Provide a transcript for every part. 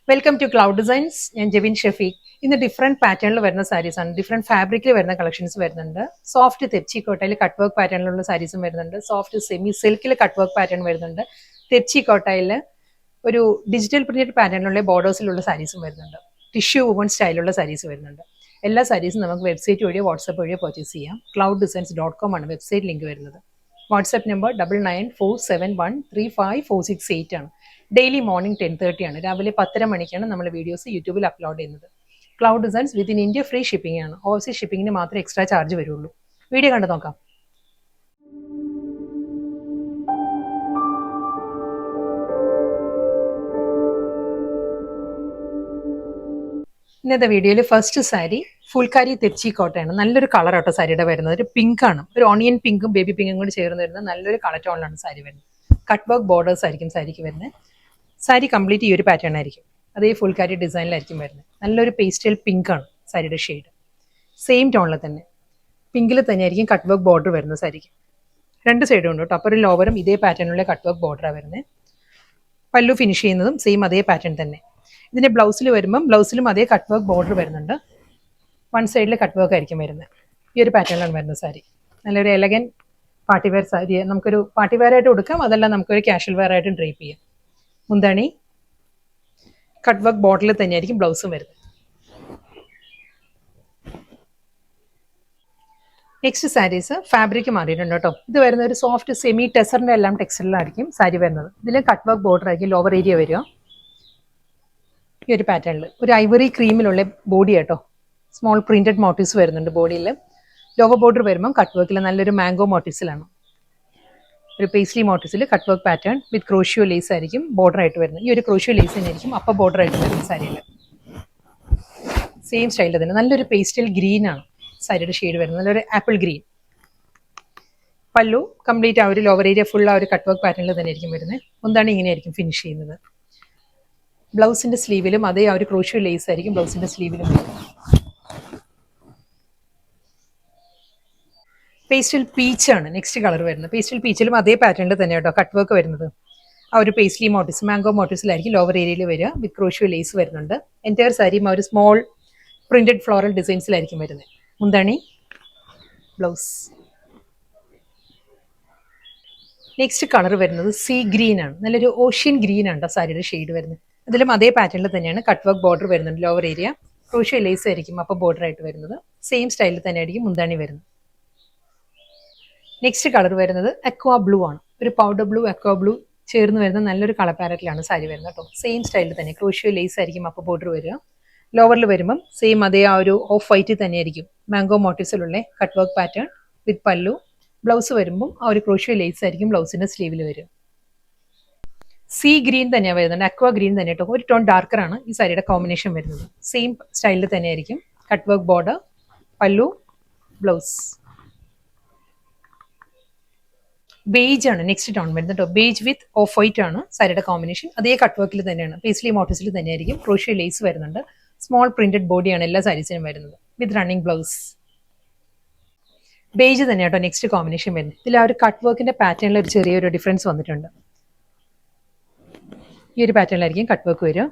Welcome to cloud designs. ഞാൻ ജെവിൻ ഷെഫീഖ്. ഇന്ന് different പാറ്റേണിൽ വരുന്ന സാരീസ് ആണ്, ഡിഫറെന്റ് ഫാബ്രിക്കിൽ വരുന്ന കളക്ഷൻസ് വരുന്നുണ്ട്. സോഫ്റ്റ് തെച്ചി കോട്ടയിൽ കട്ട് വർക്ക് പാറ്റേണിലുള്ള സാരീസും വരുന്നുണ്ട്. സോഫ്റ്റ് സെമി സിൽക്കിൽ കട്ട് വർക്ക് പാറ്റേൺ വരുന്നുണ്ട്. തെച്ചി കോട്ടയിൽ ഒരു ഡിജിറ്റൽ പ്രിന്റഡ് പാറ്റേണിലുള്ള ബോർഡേഴ്സിലുള്ള സാരീസും വരുന്നുണ്ട്. ടിഷ്യൂ വുമൺ സ്റ്റൈലുള്ള സാരീസ് വരുന്നുണ്ട്. എല്ലാ സാരീസും നമുക്ക് വെബ്സൈറ്റ് വഴിയോ വാട്സപ്പ് വഴിയോ പർച്ചേസ് ചെയ്യാം. clouddesigns.com ആണ് വെബ്സൈറ്റ് ലിങ്ക് വരുന്നത്. വാട്സ്ആപ്പ് നമ്പർ 9947135468 ആണ്. ഡെയിലി മോർണിംഗ് 10:30 ആണ്. രാവിലെ 10:30 മണിക്കാണ് നമ്മൾ വീഡിയോസ് യൂട്യൂബിൽ അപ്ലോഡ് ചെയ്യുന്നത്. Cloud designs within India free shipping ആണ്. ഓവർസീസ് ഷിപ്പിംഗിന് മാത്രമേ എക്സ്ട്രാ ചാർജ് വരുള്ളൂ. വീഡിയോ കണ്ടു നോക്കാം. ഇന്നത്തെ വീഡിയോയിൽ ഫസ്റ്റ് സാരി ഫുൾക്കാരി തെച്ചി കോട്ടയാണ്. നല്ലൊരു കളർ ആട്ടോ സാരിയുടെ വരുന്നത്. ഒരു പിങ്ക് ആണ്, ഒരു ഓണിയൻ പിങ്കും ബേബി പിങ്കും കൂടി ചേർന്ന് വരുന്ന നല്ലൊരു കളർ ടോണിലാണ് സാരി വരുന്നത്. കട്ട് വർക്ക് ബോർഡേഴ്സ് ആയിരിക്കും സാരിക്ക് വരുന്നത്. സാരി കംപ്ലീറ്റ് ഈ ഒരു പാറ്റേൺ ആയിരിക്കും. അതേ ഫുൾക്കാരി ഡിസൈനിലായിരിക്കും വരുന്നത്. നല്ലൊരു പേസ്റ്റൽ പിങ്ക് ആണ് സാരിയുടെ ഷെയ്ഡ്. സെയിം ടോണിൽ തന്നെ പിങ്കിൽ തന്നെ ആയിരിക്കും കട്ട് വർക്ക് ബോർഡർ വരുന്നത് സാരിക്ക്. രണ്ട് സൈഡും ഉണ്ട് കേട്ടോ. അപ്പറും ലോവറും ഇതേ പാറ്റേണിലുള്ള കട്ട് വർക്ക് ബോർഡറാണ് വരുന്നത്. പല്ലു ഫിനിഷ് ചെയ്യുന്നതും സെയിം അതേ പാറ്റേൺ തന്നെ. ഇതിന്റെ ബ്ലൗസിൽ വരുമ്പം ബ്ലൗസിലും അതേ കട്ട് വർക്ക് ബോർഡർ വരുന്നുണ്ട്. വൺ സൈഡിൽ കട്ട് വർക്ക് ആയിരിക്കും വരുന്നത്. ഈ ഒരു പാറ്റേണിലാണ് വരുന്നത് സാരി. നല്ലൊരു എലഗൻ പാർട്ടി വെയർ സാരി. നമുക്കൊരു പാർട്ടി വെയർ ആയിട്ട് കൊടുക്കാം, അതല്ല നമുക്കൊരു കാഷ്വൽ വെയർ ആയിട്ട് ഡ്രേപ്പ് ചെയ്യാം. മുന്താണി കട്ട് വർക്ക് ബോർഡറിൽ തന്നെയായിരിക്കും ബ്ലൗസും വരുന്നത്. നെക്സ്റ്റ് സാരീസ് ഫാബ്രിക് മാറിയിട്ടുണ്ട് കേട്ടോ. ഇത് വരുന്ന ഒരു സോഫ്റ്റ് സെമി ടെസറിന്റെ എല്ലാം ടെക്സ്റ്റൈലിലായിരിക്കും സാരി വരുന്നത്. ഇതിൽ കട്ട് വർക്ക് ബോർഡർ ആയിരിക്കും ലോവർ ഏരിയ വരിക. ഈ ഒരു പാറ്റേണിൽ ഒരു ഐവറി ക്രീമിലുള്ള ബോഡി കേട്ടോ. സ്മോൾ പ്രിന്റഡ് മോട്ടീവ്സ് വരുന്നുണ്ട് ബോഡിയിൽ. ലോവർ ബോർഡർ വരുമ്പം കട്ട് വർക്കിൽ നല്ലൊരു മാംഗോ മോട്ടീവ്സിലാണ്. ഒരു പേസ്ലി മോട്ടീവ്സിൽ cut work pattern with crochet lace ആയിരിക്കും ബോർഡർ ആയിട്ട് വരുന്നത്. ഈ ഒരു ക്രോഷ്യോ ലേസ് തന്നെയായിരിക്കും അപ്പർ ബോർഡർ ആയിട്ട് വരുന്നത് സാരിയിൽ. സെയിം സ്റ്റൈലിൽ തന്നെ നല്ലൊരു പേസ്റ്റൽ ഗ്രീൻ ആണ് സാരിയുടെ ഷെയ്ഡ് വരുന്നത്. നല്ലൊരു ആപ്പിൾ ഗ്രീൻ. പല്ലു കംപ്ലീറ്റ് ആ ഒരു ലോവർ ഏരിയ ഫുൾ ആ ഒരു കട്ട് വർക്ക് പാറ്റേണിൽ തന്നെ ആയിരിക്കും വരുന്നത്. ഒന്നാണ് ഇങ്ങനെയായിരിക്കും ഫിനിഷ് ചെയ്യുന്നത്. ബ്ലൗസിന്റെ സ്ലീവിലും അതേ ആ ഒരു ക്രോഷ്യോ ലേസ് ആയിരിക്കും ബ്ലൗസിന്റെ സ്ലീവിലും. പേസ്റ്റൽ പീച്ച് ആണ് നെക്സ്റ്റ് കളർ വരുന്നത്. പേസ്റ്റൽ പീച്ചിലും അതേ പാറ്റേണിൽ തന്നെ കേട്ടോ കട്ട് വർക്ക് വരുന്നത്. ആ ഒരു പേസ്ലി മോട്ടീവ്സ് മാംഗോ മോട്ടീവ്സിലായിരിക്കും ലോവർ ഏരിയയിൽ വരിക. വിത്ത് ക്രോഷ്യോ ലേസ് വരുന്നുണ്ട്. എൻറ്റയർ സാരിയും ആ ഒരു സ്മോൾ പ്രിന്റഡ് ഫ്ലോറൽ ഡിസൈൻസിലായിരിക്കും വരുന്നത്. മുന്താണി ബ്ലൗസ്. നെക്സ്റ്റ് കളർ വരുന്നത് സീ ഗ്രീൻ ആണ്. നല്ലൊരു ഓഷ്യൻ ഗ്രീൻ ആണ് സാരിയുടെ ഷെയ്ഡ് വരുന്നത്. അതിലും അതേ പാറ്റേണിൽ തന്നെയാണ് കട്ട് വർക്ക് ബോർഡർ വരുന്നുണ്ട്. ലോവർ ഏരിയ ക്രോഷ്യോ ലേസ് ആയിരിക്കും അപ്പോൾ ബോർഡർ ആയിട്ട് വരുന്നത്. സെയിം സ്റ്റൈലിൽ തന്നെ ആയിരിക്കും മുന്താണി വരുന്നത്. നെക്സ്റ്റ് കളർ വരുന്നത് അക്വാ ബ്ലൂ ആണ്. ഒരു പൗഡർ ബ്ലൂ അക്വാ ബ്ലൂ ചേർന്ന് വരുന്ന നല്ലൊരു കളർ പാരറ്റിലാണ് സാരി വരുന്നത് കേട്ടോ. സെയിം സ്റ്റൈലിൽ തന്നെ ക്രോഷ്യോ ലേസ് ആയിരിക്കും അപ്പോൾ ബോർഡർ വരിക. ലോവറിൽ വരുമ്പം സെയിം അതേ ആ ഒരു ഓഫ് വൈറ്റ് തന്നെയായിരിക്കും മാംഗോ മോട്ടീവ്സിലുള്ള cut work pattern with pallu. Blouse വരുമ്പം ആ ഒരു ക്രോഷ്യോ ലേസ് ആയിരിക്കും ബ്ലൗസിന്റെ സ്ലീവിൽ വരിക. സീ ഗ്രീൻ തന്നെയാണ് വരുന്നുണ്ട്. അക്വാ ഗ്രീൻ തന്നെ കേട്ടോ. ഒരു ടോൺ ഡാർക്കർ ആണ് ഈ സാരിയുടെ കോമ്പിനേഷൻ വരുന്നത്. സെയിം സ്റ്റൈലിൽ തന്നെയായിരിക്കും കട്ട് വർക്ക് ബോർഡർ, പല്ലു, ബ്ലൗസ്. ബേജ് ആണ് നെക്സ്റ്റ് ടോൺ വരുന്നത് കേട്ടോ. ബേജ് വിത്ത് ഓഫ് വൈറ്റ് ആണ് സാരിയുടെ കോമ്പിനേഷൻ. അതേ കട്ട് വർക്കിൽ തന്നെയാണ് പേസ്ലി മോട്ടീവ്സിൽ തന്നെയായിരിക്കും ക്രോഷ്യോ ലേസ് വരുന്നുണ്ട്. സ്മോൾ പ്രിന്റഡ് ബോഡിയാണ് എല്ലാ സാരീസിനും വരുന്നത് വിത്ത് റണ്ണിങ് ബ്ലൗസ്. ബേജ് തന്നെ കേട്ടോ നെക്സ്റ്റ് കോമ്പിനേഷൻ വരുന്നത്. ഇതിൽ ആ ഒരു കട്ട് വർക്കിന്റെ പാറ്റേണിൽ ഒരു ചെറിയൊരു ഡിഫറൻസ് വന്നിട്ടുണ്ട്. ഈ ഒരു പാറ്റേണിലായിരിക്കും കട്ട് വർക്ക് വരിക.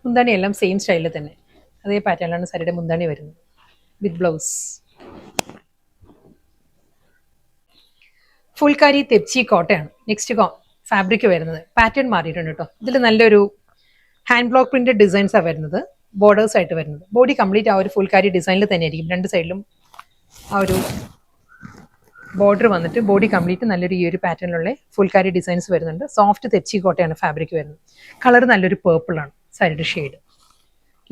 മുന്താണി എല്ലാം സെയിം സ്റ്റൈലിൽ തന്നെ അതേ പാറ്റേണിലാണ് സാരിയുടെ മുന്താണി വരുന്നത് വിത്ത് ബ്ലൗസ്. ഫുൾക്കാരി തെച്ചി കോട്ടയാണ് നെക്സ്റ്റ് ഫാബ്രിക് വരുന്നത്. പാറ്റേൺ മാറിയിട്ടുണ്ട് കേട്ടോ. ഇതിൽ നല്ലൊരു ഹാൻഡ് ബ്ലോക്ക് പ്രിന്റഡ് ഡിസൈൻസാണ് വരുന്നത്. ബോർഡേഴ്സ് ആയിട്ട് വരുന്നത്. ബോഡി കംപ്ലീറ്റ് ആ ഒരു ഫുൾക്കാരി ഡിസൈനിൽ തന്നെ ആയിരിക്കും. രണ്ട് സൈഡിലും ആ ഒരു ബോർഡർ വന്നിട്ട് ബോഡി കംപ്ലീറ്റ് നല്ലൊരു ഈ ഒരു പാറ്റേണിലുള്ള ഫുൾക്കാരി ഡിസൈൻസ് വരുന്നുണ്ട്. സോഫ്റ്റ് തെച്ചി കോട്ടയാണ് ഫാബ്രിക് വരുന്നത്. കളർ നല്ലൊരു പേർപ്പിൾ ആണ് സാരിയുടെ ഷെയ്ഡ്.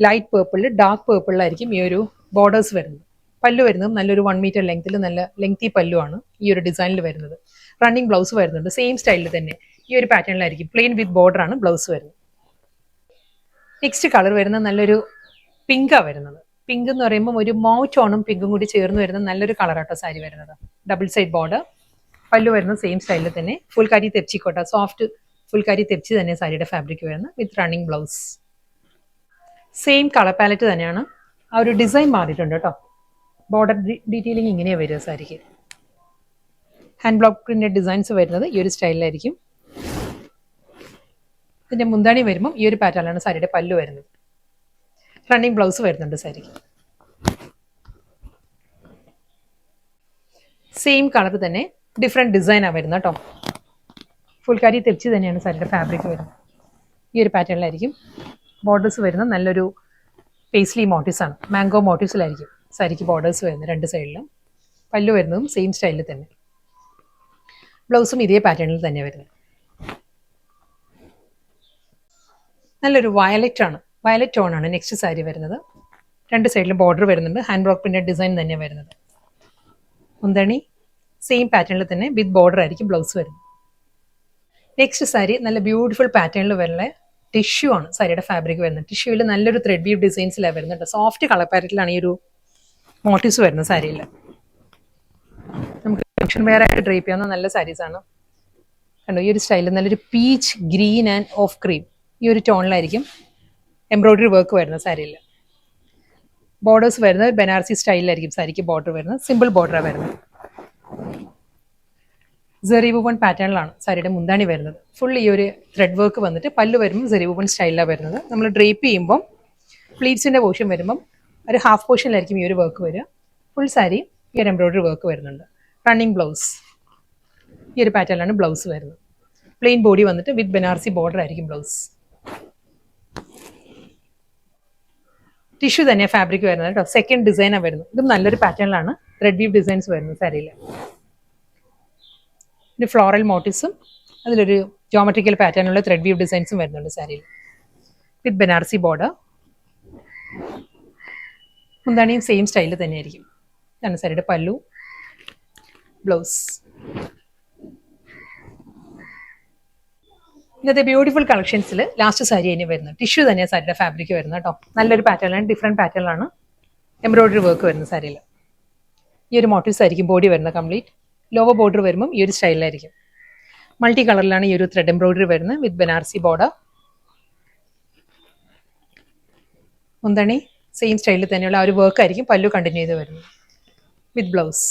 ലൈറ്റ് പേർപ്പിളിൽ ഡാർക്ക് പേർപ്പിളിലായിരിക്കും ഈ ഒരു ബോർഡേഴ്സ് വരുന്നത്. പല്ലു വരുന്നത് നല്ലൊരു 1 മീറ്റർ ലെങ്ത്തിൽ നല്ല ലെങ്തി പല്ലു ആണ് ഈ ഒരു ഡിസൈനിൽ വരുന്നത്. റണ്ണിങ് ബ്ലൗസ് വരുന്നുണ്ട്. സെയിം സ്റ്റൈലിൽ തന്നെ ഈ ഒരു പാറ്റേണിലായിരിക്കും പ്ലെയിൻ വിത്ത് ബോർഡർ ആണ് ബ്ലൗസ് വരുന്നത്. നെക്സ്റ്റ് കളർ വരുന്നത് നല്ലൊരു പിങ്കാണ് വരുന്നത്. പിങ്ക് എന്ന് പറയുമ്പോൾ ഒരു മൗ ടോണും പിങ്കും കൂടി ചേർന്ന് വരുന്ന നല്ലൊരു കളറാട്ടോ സാരി വരുന്നത്. ഡബിൾ സൈഡ് ബോർഡർ, പല്ലു വരുന്നത് സെയിം സ്റ്റൈലിൽ തന്നെ. ഫുൾക്കാരി തെച്ചി കോട്ട, സോഫ്റ്റ് ഫുൾക്കാരി തെച്ചി തന്നെ സാരിയുടെ ഫാബ്രിക് വരുന്നത് with running blouse. Same colour palette തന്നെയാണ്. ആ ഒരു ഡിസൈൻ മാറിയിട്ടുണ്ട് കേട്ടോ. ബോർഡർ ഡീറ്റെയിലിംഗ് ഇങ്ങനെയാണ് വരിക സാരിക്ക്. ഹാൻഡ് ബ്ലോക്ക് പ്രിന്റഡ് ഡിസൈൻസ് വരുന്നത് ഈ ഒരു സ്റ്റൈലിലായിരിക്കും. ഇതിൻ്റെ മുന്താണി വരുമ്പം ഈ ഒരു പാറ്റേണിലാണ് സാരിയുടെ പല്ലു വരുന്നത്. റണ്ണിങ് ബ്ലൗസ് വരുന്നുണ്ട് സാരിക്ക്. സെയിം കളർ തന്നെ ഡിഫറെൻറ്റ് ഡിസൈനാണ് വരുന്നത് കേട്ടോ. ഫുൾക്കാരി തിരിച്ച് തന്നെയാണ് സാരിയുടെ ഫാബ്രിക് വരുന്നത്. ഈ ഒരു പാറ്റേണിലായിരിക്കും. ബോർഡേഴ്സ് വരുന്നത് നല്ലൊരു പേസ്ലി മോട്ടീവ്സാണ്. മാംഗോ മോട്ടീവ്സിലായിരിക്കും സാരിക്ക് ബോർഡേഴ്സ് വരുന്നത് രണ്ട് സൈഡിലും. പല്ലു വരുന്നതും സെയിം സ്റ്റൈലിൽ തന്നെ. ബ്ലൗസും ഇതേ പാറ്റേണിൽ തന്നെ വരുന്നത്. നല്ലൊരു വയലറ്റ് ടോണാണ് നെക്സ്റ്റ് സാരി വരുന്നത്. രണ്ട് സൈഡിലും ബോർഡർ വരുന്നുണ്ട്. ഹാൻഡ് ബ്ലോക്ക് പ്രിന്റഡ് ഡിസൈൻ തന്നെ വരുന്നത്. മുന്തണി സെയിം പാറ്റേണിൽ തന്നെ വിത്ത് ബോർഡർ ആയിരിക്കും ബ്ലൗസ് വരുന്നത്. നെക്സ്റ്റ് സാരി നല്ല ബ്യൂട്ടിഫുൾ പാറ്റേണിൽ വരുന്ന ടിഷ്യൂ ആണ് സാരിയുടെ ഫാബ്രിക് വരുന്നത്. ടിഷ്യൂവിൽ നല്ലൊരു ത്രെഡ് വീവ് ഡിസൈൻസിലാണ് വരുന്നുണ്ട്. സോഫ്റ്റ് കളർ പാറ്റേണിലാണ് ഈ ഒരു മോട്ടീവ്സ് വരുന്നത് സാരിയിൽ. നമുക്ക് ഫംഗ്ഷൻ വെയർ ആയിട്ട് ഡ്രേപ്പ് ചെയ്യാവുന്ന നല്ല സാരീസാണ്. കണ്ടോ ഈ ഒരു സ്റ്റൈലിൽ നല്ലൊരു peach green and of cream ഈ ഒരു ടോണിലായിരിക്കും എംബ്രോയിഡറി വർക്ക് വരുന്നത് സാരിയിൽ. ബോർഡേഴ്സ് വരുന്നത് ബനാറസി സ്റ്റൈലിലായിരിക്കും സാരിക്ക് ബോർഡർ വരുന്നത്. സിമ്പിൾ ബോർഡറാണ് വരുന്നത്. സെറി വുവൺ പാറ്റേണിലാണ് സാരിയുടെ മുന്താണി വരുന്നത്. ഫുൾ ഈ ഒരു ത്രെഡ് വർക്ക് വന്നിട്ട് പല്ല് വരുമ്പോൾ സെറി വുവൺ സ്റ്റൈലിലാണ് വരുന്നത്. നമ്മൾ ഡ്രേപ്പ് ചെയ്യുമ്പം പ്ലീറ്റ്സിൻ്റെ പോർഷൻ വരുമ്പം ഒരു ഹാഫ് പോർഷനിലായിരിക്കും ഈ ഒരു വർക്ക് വരിക. ഫുൾ സാരി ഈ ഒരു എംബ്രോയിഡറി വർക്ക് വരുന്നുണ്ട്. റണ്ണിങ് ബ്ലൗസ് ഈ ഒരു പാറ്റേണിലാണ് ബ്ലൗസ് വരുന്നത്. പ്ലെയിൻ ബോഡി വന്നിട്ട് വിത്ത് ബനാറസി ബോർഡർ ആയിരിക്കും ബ്ലൗസ്. ടിഷ്യൂ തന്നെ ഫാബ്രിക് വരുന്നത് കേട്ടോ. സെക്കൻഡ് ഡിസൈനാണ് വരുന്നത്. ഇതും നല്ലൊരു പാറ്റേണിലാണ് ത്രെഡ് വീവ് ഡിസൈൻസ് വരുന്നത് സാരിയിൽ. ഒരു ഫ്ലോറൽ മോട്ടീവ്സും അതിലൊരു ജോമെട്രിക്കൽ പാറ്റേണിലുള്ള ത്രെഡ് വീവ് ഡിസൈൻസും വരുന്നുണ്ട് സാരിയിൽ വിത്ത് ബനാറസി ബോർഡർ. മുന്താണിയും സെയിം സ്റ്റൈലിൽ തന്നെയായിരിക്കും. ഇതാണ് സാരിയുടെ പല്ലു, ബ്ലൗസ്. ഇന്നത്തെ ബ്യൂട്ടിഫുൾ കളക്ഷൻസിൽ ലാസ്റ്റ് സാരി തന്നെ വരുന്നത് ടിഷ്യൂ തന്നെയാണ് സാരിയുടെ ഫാബ്രിക് വരുന്നത് കേട്ടോ. നല്ലൊരു പാറ്റേണിലാണ്, ഡിഫറെൻറ്റ് പാറ്റേണിലാണ് എംബ്രോയിഡറി വർക്ക് വരുന്നത് സാരിയിൽ. ഈ ഒരു മോട്ടീവ്സ് ആയിരിക്കും ബോഡി വരുന്നത് കംപ്ലീറ്റ്. ലോവർ ബോർഡർ വരുമ്പം ഈ ഒരു സ്റ്റൈലിലായിരിക്കും. മൾട്ടി കളറിലാണ് ഈ ഒരു ത്രെഡ് എംബ്രോയിഡറി വരുന്നത് വിത്ത് ബനാറസി ബോർഡർ. മുന്തണി സെയിം സ്റ്റൈലിൽ തന്നെയുള്ള ആ ഒരു വർക്ക് ആയിരിക്കും പല്ലു കണ്ടിന്യൂ ചെയ്ത് വരുന്നത് വിത്ത് ബ്ലൗസ്.